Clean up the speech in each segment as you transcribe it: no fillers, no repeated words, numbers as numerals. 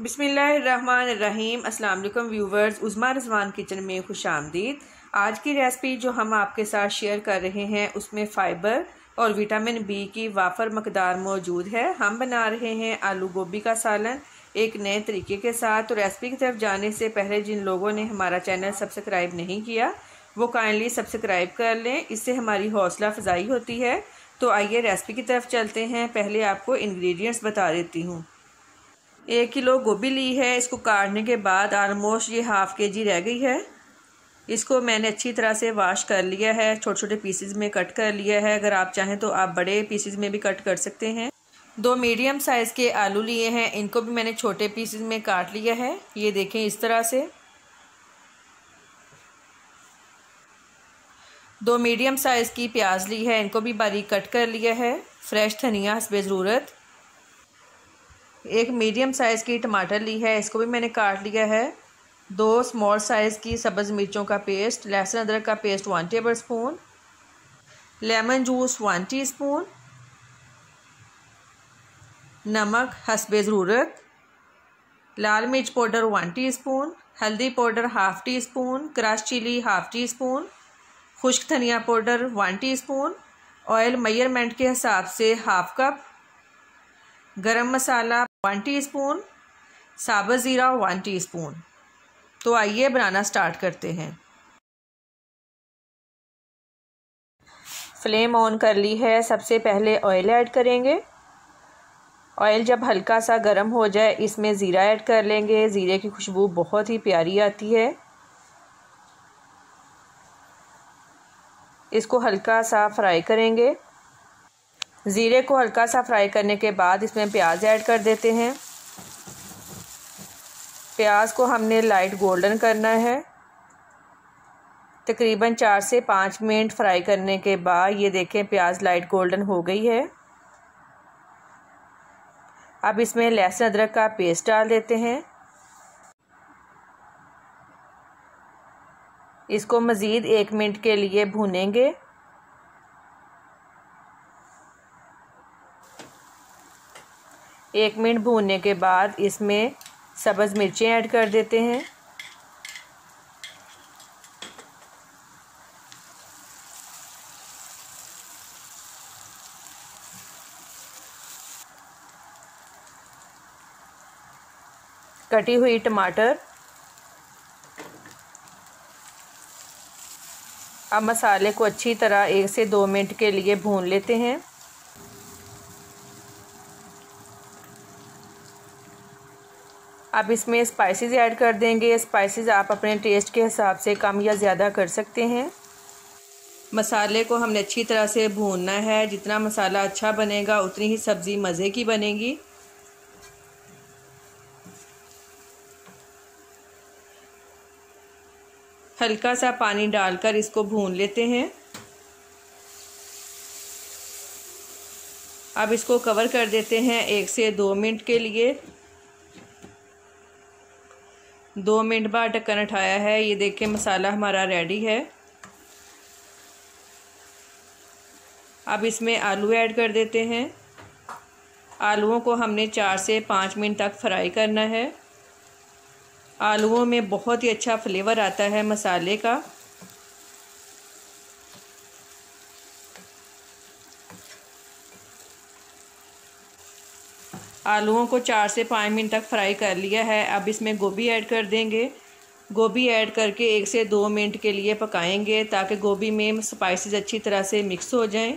बिस्मिल्लाहिर्रहमानिर्रहीम। अस्सलाम वालेकुम व्यूवर्स, उज़्मा रिज़वान किचन में खुश आमदीद। आज की रेसिपी जो हम आपके साथ शेयर कर रहे हैं उसमें फ़ाइबर और विटामिन बी की वाफर मकदार मौजूद है। हम बना रहे हैं आलू गोभी का सालन एक नए तरीके के साथ। तो रेसिपी की तरफ जाने से पहले जिन लोगों ने हमारा चैनल सब्सक्राइब नहीं किया वो काइंडली सब्सक्राइब कर लें, इससे हमारी हौसला अफजाई होती है। तो आइए रेसिपी की तरफ चलते हैं। पहले आपको इंग्रेडिएंट्स बता देती हूँ। 1 किलो गोभी ली है। इसको काटने के बाद ऑलमोस्ट ये हाफ़ kg रह गई है। इसको मैंने अच्छी तरह से वॉश कर लिया है, छोटे छोटे पीसेस में कट कर लिया है। अगर आप चाहें तो आप बड़े पीसेस में भी कट कर सकते हैं। 2 मीडियम साइज़ के आलू लिए हैं, इनको भी मैंने छोटे पीसेस में काट लिया है। ये देखें इस तरह से। 2 मीडियम साइज़ की प्याज ली है, इनको भी बारीक कट कर लिया है। फ्रेश धनिया हस्बे ज़रूरत। 1 मीडियम साइज़ की टमाटर ली है, इसको भी मैंने काट लिया है। 2 स्मॉल साइज़ की सब्ज़ मिर्चों का पेस्ट, लहसुन अदरक का paste 1 tablespoon, lemon juice 1 teaspoon, नमक हस्बे ज़रूरत, लाल मिर्च पाउडर 1 टीस्पून, हल्दी powder 1/2 teaspoon, crush chilli 1/2 teaspoon, खुश्क धनिया पाउडर 1 टीस्पून, ऑयल मेजरमेंट के हिसाब से 1/2 कप, गरम मसाला 1 टीस्पून, साबुत ज़ीरा 1 टीस्पून। तो आइए बनाना स्टार्ट करते हैं। फ्लेम ऑन कर ली है। सबसे पहले ऑयल ऐड करेंगे। ऑयल जब हल्का सा गर्म हो जाए इसमें ज़ीरा ऐड कर लेंगे। ज़ीरे की खुशबू बहुत ही प्यारी आती है। इसको हल्का सा फ्राई करेंगे। ज़ीरे को हल्का सा फ्राई करने के बाद इसमें प्याज ऐड कर देते हैं। प्याज को हमने लाइट गोल्डन करना है। तकरीबन 4 से 5 मिनट फ्राई करने के बाद ये देखें प्याज लाइट गोल्डन हो गई है। अब इसमें लहसुन अदरक का पेस्ट डाल देते हैं। इसको मज़ीद 1 मिनट के लिए भूनेंगे। एक मिनट भूनने के बाद इसमें सब्ज़ मिर्चें ऐड कर देते हैं। कटी हुई टमाटर। अब मसाले को अच्छी तरह 1 से 2 मिनट के लिए भून लेते हैं। अब इसमें स्पाइसेस ऐड कर देंगे। स्पाइसेस आप अपने टेस्ट के हिसाब से कम या ज़्यादा कर सकते हैं। मसाले को हमने अच्छी तरह से भूनना है। जितना मसाला अच्छा बनेगा उतनी ही सब्ज़ी मज़े की बनेगी। हल्का सा पानी डालकर इसको भून लेते हैं। अब इसको कवर कर देते हैं 1 से 2 मिनट के लिए। 2 मिनट बाद ढक्कन उठाया है। ये देखें मसाला हमारा रेडी है। अब इसमें आलू ऐड कर देते हैं। आलूओं को हमने 4 से 5 मिनट तक फ्राई करना है। आलूओं में बहुत ही अच्छा फ्लेवर आता है मसाले का। आलूओं को 4 से 5 मिनट तक फ्राई कर लिया है। अब इसमें गोभी ऐड कर देंगे। गोभी ऐड करके 1 से 2 मिनट के लिए पकाएंगे ताकि गोभी में स्पाइसेस अच्छी तरह से मिक्स हो जाएं।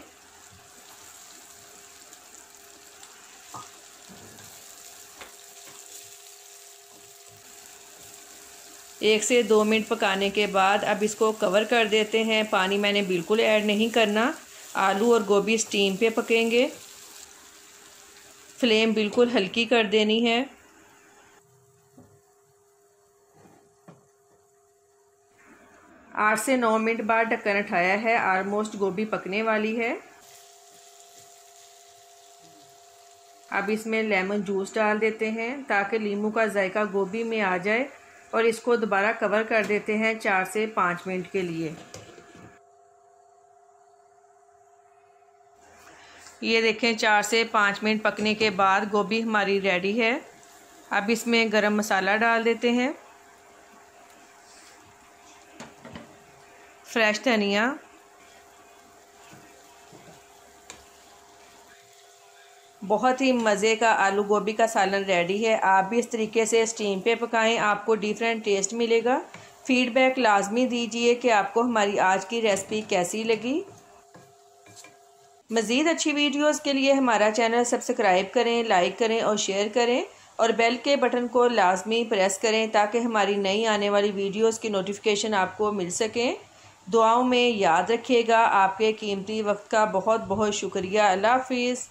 एक से 2 मिनट पकाने के बाद अब इसको कवर कर देते हैं। पानी मैंने बिल्कुल ऐड नहीं करना। आलू और गोभी स्टीम पे पकेंगे। फ्लेम बिल्कुल हल्की कर देनी है। आठ से 9 मिनट बाद ढक्कन उठाया है। ऑलमोस्ट गोभी पकने वाली है। अब इसमें लेमन जूस डाल देते हैं ताकि नींबू का जायका गोभी में आ जाए और इसको दोबारा कवर कर देते हैं 4 से 5 मिनट के लिए। ये देखें 4 से 5 मिनट पकने के बाद गोभी हमारी रेडी है। अब इसमें गरम मसाला डाल देते हैं, फ्रेश धनिया, बहुत ही मज़े का आलू गोभी का सालन रेडी है। आप भी इस तरीके से स्टीम पे पकाएं, आपको डिफरेंट टेस्ट मिलेगा। फीडबैक लाजमी दीजिए कि आपको हमारी आज की रेसिपी कैसी लगी। मज़ीद अच्छी वीडियोस के लिए हमारा चैनल सब्सक्राइब करें, लाइक करें और शेयर करें और बेल के बटन को लाजमी प्रेस करें ताकि हमारी नई आने वाली वीडियोस की नोटिफिकेशन आपको मिल सकें। दुआओं में याद रखिएगा। आपके कीमती वक्त का बहुत बहुत शुक्रिया। अल्लाह हाफिज़।